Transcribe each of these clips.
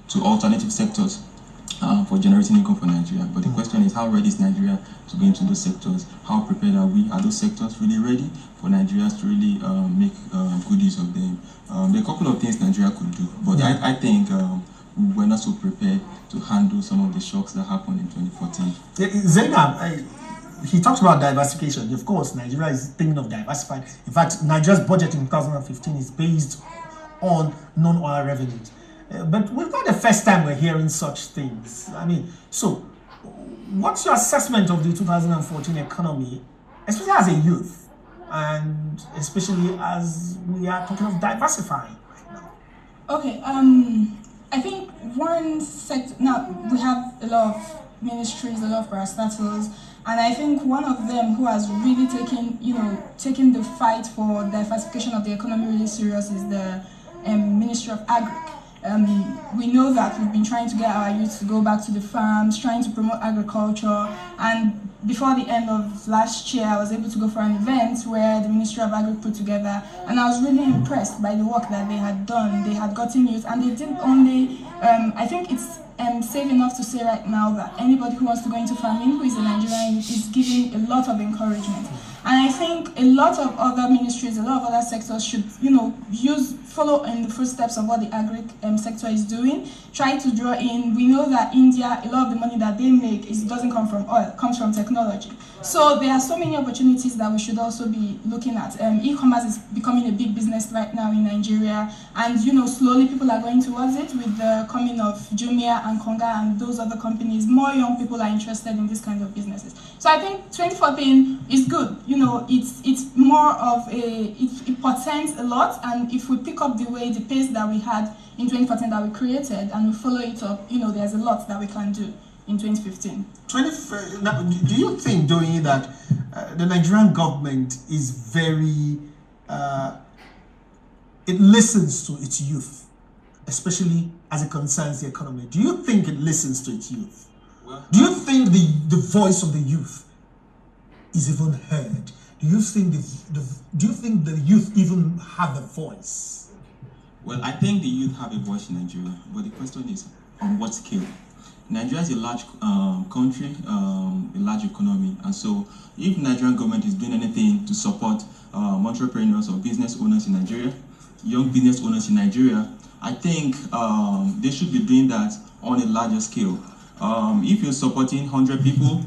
to alternative sectors for generating income for Nigeria. But the question is, how ready is Nigeria to go into those sectors? How prepared are we? Are those sectors really ready for Nigeria to really make good use of them? There are a couple of things Nigeria could do, but I think we're not so prepared to handle some of the shocks that happened in 2014. Zainab, he talked about diversification. Of course, Nigeria is thinking of diversifying. In fact, Nigeria's budget in 2015 is based on non-oil revenues. But we're not the first time we're hearing such things. I mean, so what's your assessment of the 2014 economy, especially as a youth, and especially as we are talking of diversifying right now? Okay, I think one sector, now we have a lot of ministries, a lot of parastatals, and I think one of them who has really taken the fight for diversification of the economy really serious is the Ministry of Agric. We know that we've been trying to get our youth to go back to the farms, trying to promote agriculture, and before the end of last year, I was able to go for an event where the Ministry of Agric put together, and I was really impressed by the work that they had done. They had gotten youth, and they didn't only, I think it's safe enough to say right now that anybody who wants to go into farming, who is a Nigerian, is giving a lot of encouragement. And I think a lot of other ministries, a lot of other sectors should, follow in the footsteps of what the agric sector is doing. Try to draw in. We know that India, a lot of the money that they make doesn't come from oil, it comes from technology. So there are so many opportunities that we should also be looking at. E-commerce is becoming a big business right now in Nigeria, and slowly people are going towards it with the coming of Jumia and Konga and those other companies. More young people are interested in this kind of businesses. So I think 2014 is good. It's more of it portends a lot, and if we pick up the pace that we had in 2014 that we created and we follow it up, there's a lot that we can do in 2015. Now, do you think, Doyin, that the Nigerian government is very, it listens to its youth, especially as it concerns the economy? Do you think it listens to its youth? Do you think the voice of the youth is even heard? Do you think the youth even have a voice? Well, I think the youth have a voice in Nigeria, but the question is on what scale? Nigeria is a large country, a large economy, and so if the Nigerian government is doing anything to support entrepreneurs or business owners in Nigeria, young business owners in Nigeria, I think they should be doing that on a larger scale. If you're supporting 100 people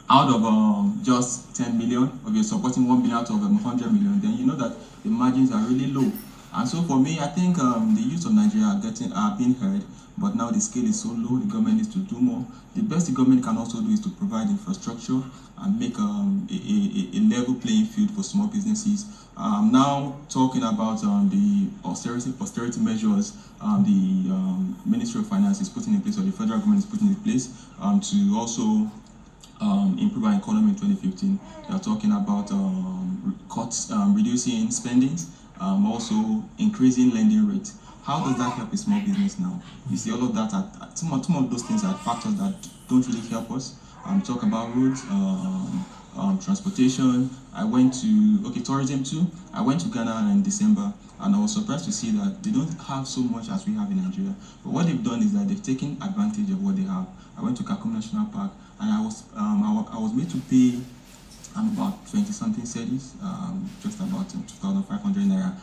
out of just 10 million, or you're supporting 1 billion out of 100 million, then you know that the margins are really low. And so for me, I think the youth of Nigeria are being heard, but now the scale is so low, the government needs to do more. The best the government can also do is to provide infrastructure and make a level playing field for small businesses. Now talking about the austerity measures the Ministry of Finance is putting in place, or the federal government is putting in place to also improve our economy in 2015. They are talking about cuts, reducing spending, also increasing lending rates. How does that help a small business now? You see, all of that, some of those things are factors that don't really help us. Talk about roads, transportation. I went to, tourism too. I went to Ghana in December, and I was surprised to see that they don't have so much as we have in Nigeria. But what they've done is that they've taken advantage of what they have. I went to Kakum National Park, and I was made to pay about 20-something cedis, just about 2,500 naira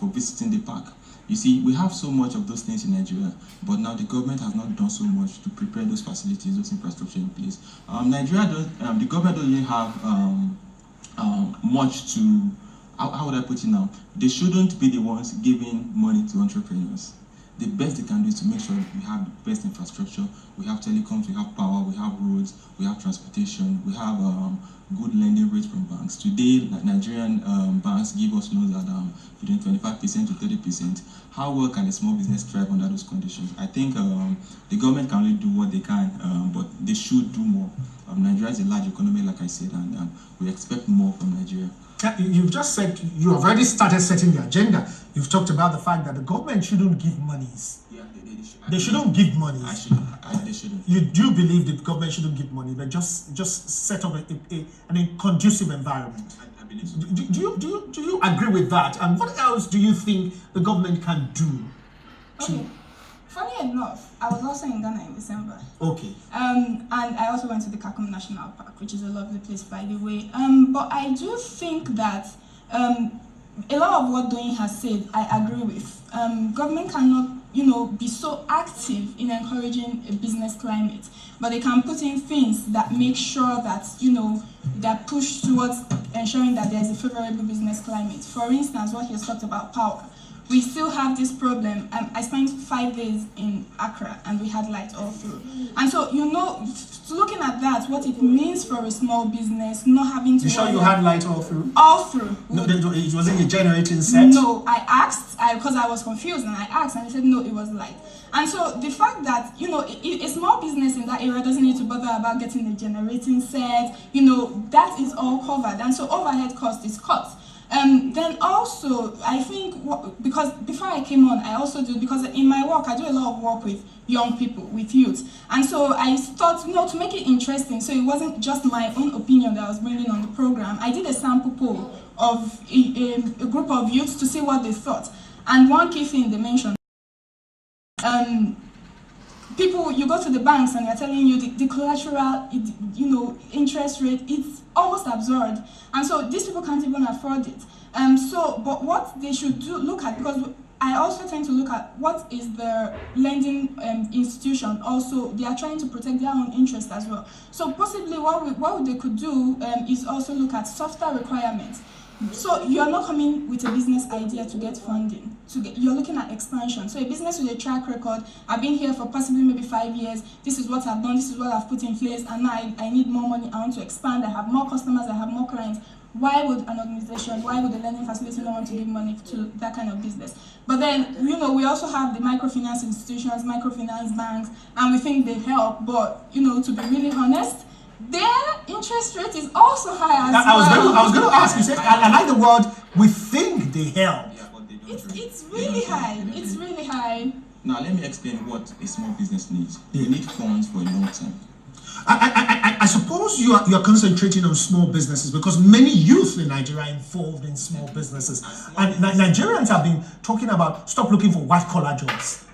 for visiting the park. You see, we have so much of those things in Nigeria, but now the government has not done so much to prepare those facilities, those infrastructure in place. The government doesn't really have much to, how would I put it now? They shouldn't be the ones giving money to entrepreneurs. The best they can do is to make sure we have the best infrastructure. We have telecoms, we have power, we have roads, we have transportation, we have good lending rates from banks. Today, Nigerian banks give us loans at between 25% to 30%. How well can a small business thrive under those conditions? I think the government can only do what they can, but they should do more. Nigeria is a large economy, like I said, and we expect more from Nigeria. You've just said, you have already started setting the agenda. You've talked about the fact that the government shouldn't give monies. Yeah, they shouldn't give money. They shouldn't. You do believe the government shouldn't give money, but just set up a conducive environment. I believe so. Do you agree with that? And what else do you think the government can do to Funny enough, I was also in Ghana in December. Okay. And I also went to the Kakum National Park, which is a lovely place, by the way. But I do think that a lot of what Doyin has said, I agree with. Government cannot, be so active in encouraging a business climate, but they can put in things that make sure that, that push towards ensuring that there is a favorable business climate. For instance, what he has talked about power. We still have this problem. I spent 5 days in Accra and we had light all through. And so, looking at that, what it means for a small business, not having to... You sure you had light all through? All through. No, it wasn't a generating set? No, I asked, because I was confused, and I asked, and they said, no, it was light. And so the fact that, a small business in that area doesn't need to bother about getting a generating set, that is all covered. And so overhead cost is cut. Then also, I think, because before I came on, I also do, because in my work, I do a lot of work with young people, with youth. And so I thought, to make it interesting, so it wasn't just my own opinion that I was bringing on the program, I did a sample poll of a group of youths to see what they thought. And one key thing they mentioned, people, you go to the banks and they're telling you the collateral, interest rate, it's almost absurd. And so these people can't even afford it. But what they should do, look at, because I also tend to look at what is the lending institution also, they are trying to protect their own interest as well. So possibly what they could do is also look at softer requirements. So you're not coming with a business idea to get funding. You're looking at expansion. So a business with a track record, I've been here for possibly maybe 5 years, this is what I've done, this is what I've put in place, and now I need more money, I want to expand, I have more customers, I have more clients. Why would an organization, why would a lending facility not want to give money to that kind of business? But then, we also have the microfinance institutions, microfinance banks, and we think they help, but, to be really honest, their interest rate is also high as well. I was going to ask, you said, I like the word, we think they help. Yeah, but they don't It's really high. It's really high. Now, let me explain what a small business needs. You need funds for a long term. I suppose you are concentrating on small businesses because many youth in Nigeria are involved in small businesses. And Nigerians have been talking about stop looking for white-collar jobs.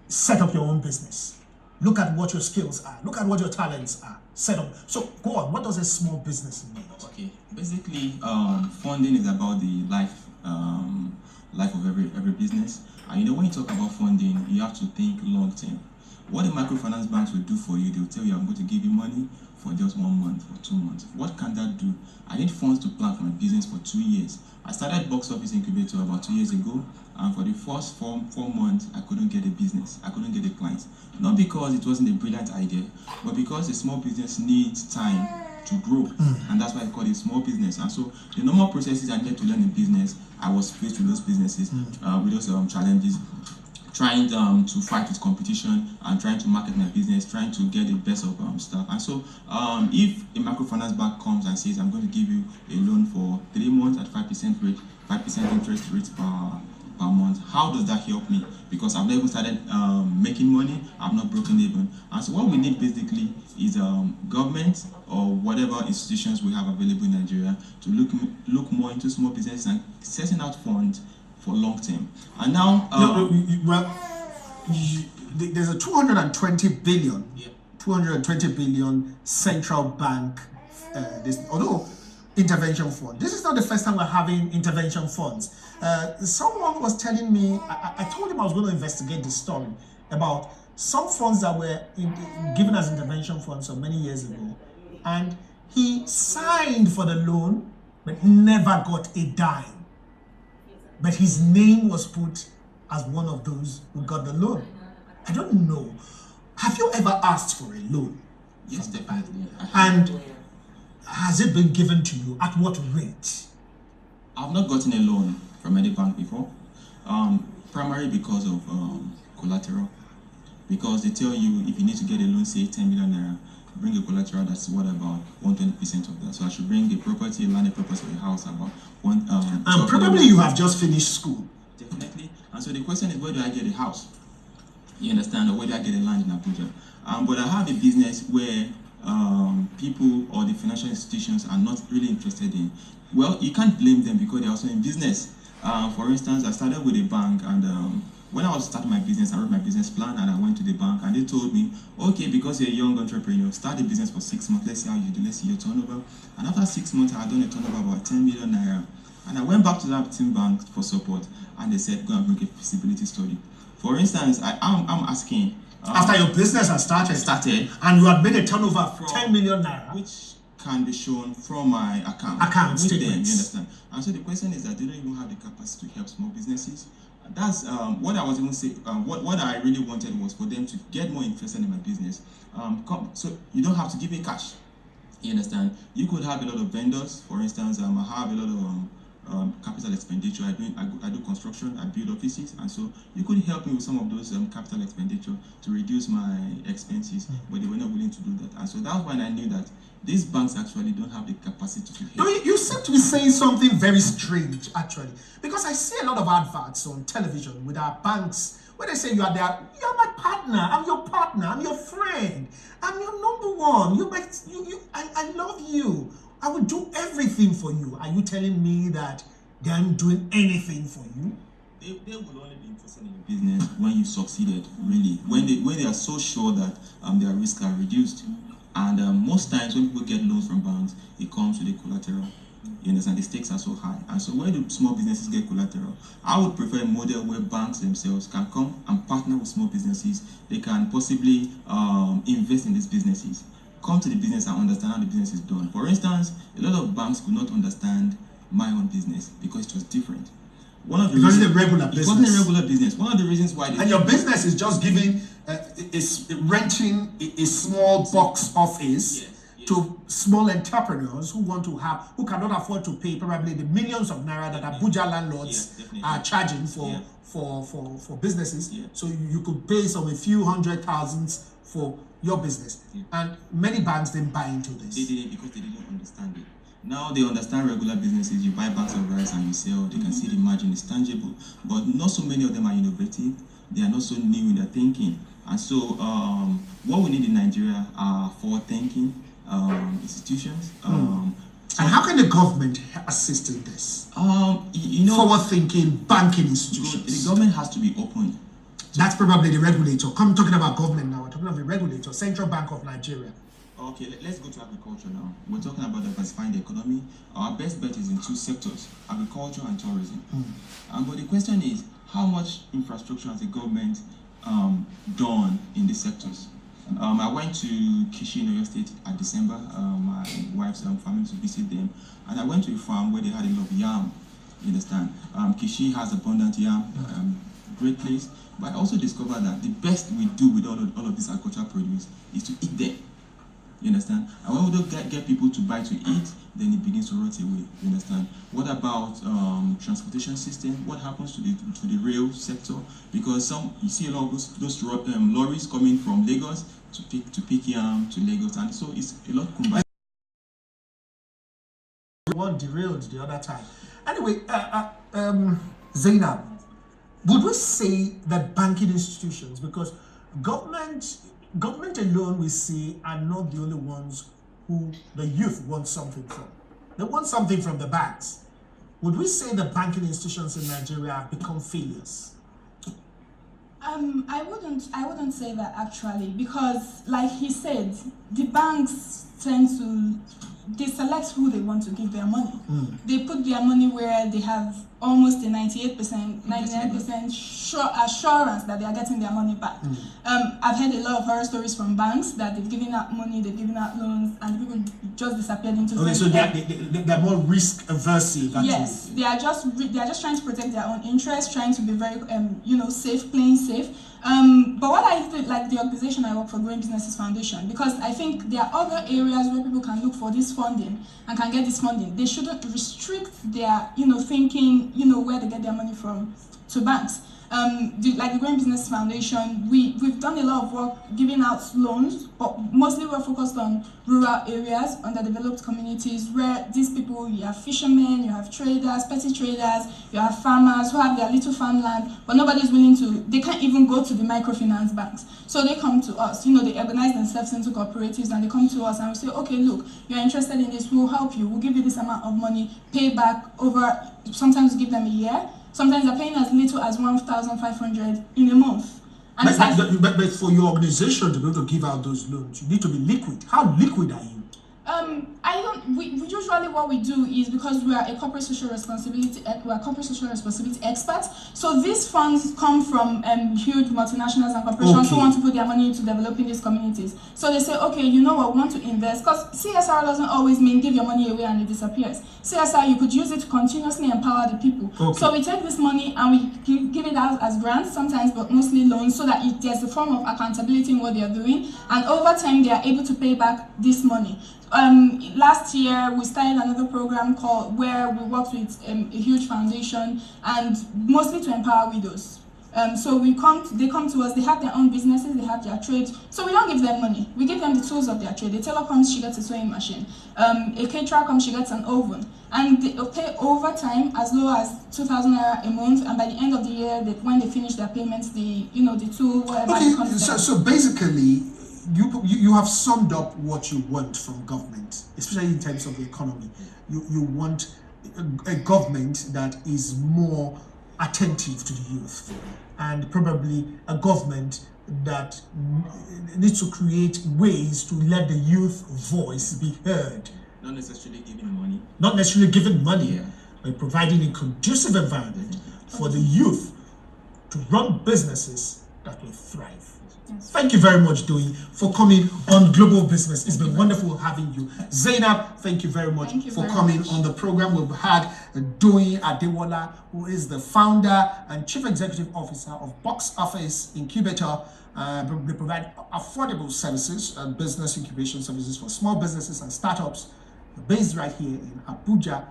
Set up your own business. Look at what your skills are. Look at what your talents are. Set up. So go on. What does a small business mean? Okay. Basically, funding is about the life of every business. And when you talk about funding, you have to think long term. What the microfinance banks will do for you, they'll tell you, I'm going to give you money for just 1 month or 2 months. What can that do? I need funds to plan for my business for 2 years. I started Box Office Incubator about 2 years ago, and for the first four months, I couldn't get a business. I couldn't get a client. Not because it wasn't a brilliant idea, but because a small business needs time to grow, and that's why I call it small business. And so the normal processes I needed to learn in business, I was faced with those businesses, with those challenges. Trying to fight with competition and trying to market my business, trying to get the best of stuff. And so if a microfinance bank comes and says, I'm going to give you a loan for 3 months at 5% rate, 5% interest rate per month, how does that help me? Because I've never started making money, I've not broken even. And so what we need basically is government or whatever institutions we have available in Nigeria to look more into small business and setting out funds for long term. And now there's a 220 billion central bank intervention fund. This is not the first time we're having intervention funds. Someone was telling me, I told him I was going to investigate this story about some funds that were given as intervention funds so many years ago, and he signed for the loan but never got a dime. But his name was put as one of those who got the loan. I don't know. Have you ever asked for a loan? Yes, definitely. And has it been given to you? At what rate? I've not gotten a loan from any bank before. Primarily because of collateral. Because they tell you if you need to get a loan, say 10 million naira, bring a collateral that's what about 120% of that. So I should bring a property, a landed property, or a house about one. And probably you have just finished school. Definitely. And so the question is, where do I get a house? You understand, or where do I get a land in Abuja? But I have a business where people or the financial institutions are not really interested in. Well, you can't blame them because they're also in business. For instance, I started with a bank, and when I was starting my business, I wrote my business plan and I went to the bank and they told me, okay, because you're a young entrepreneur, start the business for 6 months. Let's see how you do. Let's see your turnover. And after 6 months, I had done a turnover of about 10 million naira. And I went back to that team bank for support and they said, go and make a feasibility study. For instance, I'm asking. After your business has started, and you had made a turnover from 10 million naira, which can be shown from my account statements. Them, you understand? And so the question is that they don't even have the capacity to help small businesses. That's what I was even saying. What I really wanted was for them to get more interested in my business. So you don't have to give me cash. You understand? You could have a lot of vendors. For instance, I have a lot of capital expenditure. I do construction. I build offices, and so you could help me with some of those capital expenditure to reduce my expenses. But they were not willing to do that, and so that's when I knew that these banks actually don't have the capacity to help. No, you seem to be saying something very strange, actually, because I see a lot of adverts on television with our banks where they say you're my partner, I'm your partner, I'm your friend, I'm your number one. I love you. I will do everything for you. Are you telling me that they aren't doing anything for you? They will only be interested in the business when you succeeded, really. When they are so sure that their risks are reduced. And most times when people get loans from banks, it comes with a collateral. You understand? The stakes are so high. And so where do small businesses get collateral? I would prefer a model where banks themselves can come and partner with small businesses. They can possibly invest in these businesses. Come to the business and understand how the business is done. For instance, a lot of banks could not understand my own business because it was different. It wasn't a regular business. It wasn't a regular business. One of the reasons why your business is just giving, is renting a small box office to small entrepreneurs who cannot afford to pay probably the millions of naira that Abuja landlords are charging for businesses. So you could pay a few hundred thousands for your business. And many banks didn't buy into this. They didn't because they didn't understand it. Now they understand regular businesses. You buy bags of rice and you sell. They can see the margin is tangible. But not so many of them are innovative. They are not so new in their thinking. And so what we need in Nigeria are forward-thinking institutions. And how can the government assist in this? Forward-thinking banking institutions. The government has to be open. That's probably the regulator. Talking about government now. We're talking about the regulator, Central Bank of Nigeria. Okay, let's go to agriculture now. We're talking about diversifying the economy. Our best bet is in two sectors, agriculture and tourism. But the question is, how much infrastructure has the government done in these sectors? I went to Kishi in Oyo State at December. My wife's family to visit them. And I went to a farm where they had a lot of yam. You understand? Kishi has abundant yam, great place. But I also discovered that the best we do with all of this agricultural produce is to eat them. You understand? And when we don't get people to buy to eat, then it begins to rot away. You understand? What about transportation system? What happens to the rail sector? Because you see a lot of those lorries coming from Lagos to pick yam to Lagos, and so it's a lot combined. One derailed the other time. Anyway, Zainab, would we say that banking institutions, because government alone we see are not the only ones who the youth want something from. They want something from the banks. Would we say the banking institutions in Nigeria have become failures? I wouldn't say that actually, because like he said, the banks tend to select who they want to give their money. They put their money where they have almost a 98%, 99% assurance that they are getting their money back. I've heard a lot of horror stories from banks that they've given out money, they've given out loans, and people just disappeared into thin air. So they're more risk averse. Yes, they are just trying to protect their own interests, trying to be very safe, playing safe. But what I think, like the organization I work for, Growing Businesses Foundation, because I think there are other areas where people can look for this funding and can get this funding. They shouldn't restrict their thinking, where they get their money from, to banks. Like the Growing Business Foundation, we've done a lot of work giving out loans, but mostly we're focused on rural areas, underdeveloped communities, where these people, you have fishermen, you have traders, petty traders, you have farmers who have their little farmland, but nobody's willing to, they can't even go to the microfinance banks. So they come to us, they organize themselves into cooperatives, and they come to us and we say, okay, look, you're interested in this, we'll help you, we'll give you this amount of money, pay back over, sometimes we give them a year. Sometimes they're paying as little as 1,500 in a month. And but for your organization to be able to give out those loans, you need to be liquid. How liquid are you? We usually what we do is, because we are a corporate social responsibility, experts. So these funds come from huge multinationals and corporations who want to put their money into developing these communities. So they say, okay, you know what, we want to invest, because CSR doesn't always mean give your money away and it disappears. CSR, you could use it to continuously empower the people. So we take this money and we give it out as grants sometimes, but mostly loans, so that there's a form of accountability in what they are doing, and over time they are able to pay back this money. Last year we started another program where we worked with a huge foundation, and mostly to empower widows. So they come to us, they have their own businesses, they have their trade. So we don't give them money, we give them the tools of their trade. A tailor comes, she gets a sewing machine. A caterer comes, she gets an oven. And they pay over time as low as 2,000 naira a month, and by the end of the year, when they finish their payments, the tool, whatever. Okay, so basically, you have summed up what you want from government, especially in terms of the economy. You want a government that is more attentive to the youth, and probably a government that needs to create ways to let the youth voice be heard. Not necessarily giving money. Not necessarily giving money, yeah, but providing a conducive environment for the youth to run businesses that will thrive. Yes. Thank you very much, Doyin, for coming on Global Business. It's been wonderful having you. Zainab, thank you very much for coming on the program. We've had Doyin Adewola, who is the founder and chief executive officer of Box Office Incubator. They provide affordable services and business incubation services for small businesses and startups, based right here in Abuja.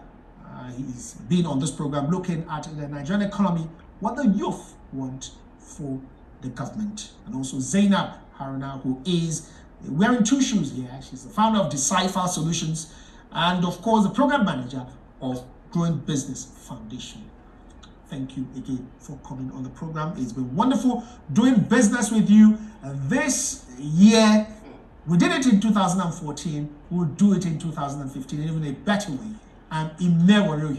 He's been on this program looking at the Nigerian economy, what the youth want for the government. And also Zainab Haruna, who is wearing two shoes here. She's the founder of Decipher Solutions, and of course the program manager of Growing Business Foundation. Thank you again for coming on the program. It's been wonderful doing business with you this year. We did it in 2014. We'll do it in 2015 in even a better way. I'm Imne Warrior.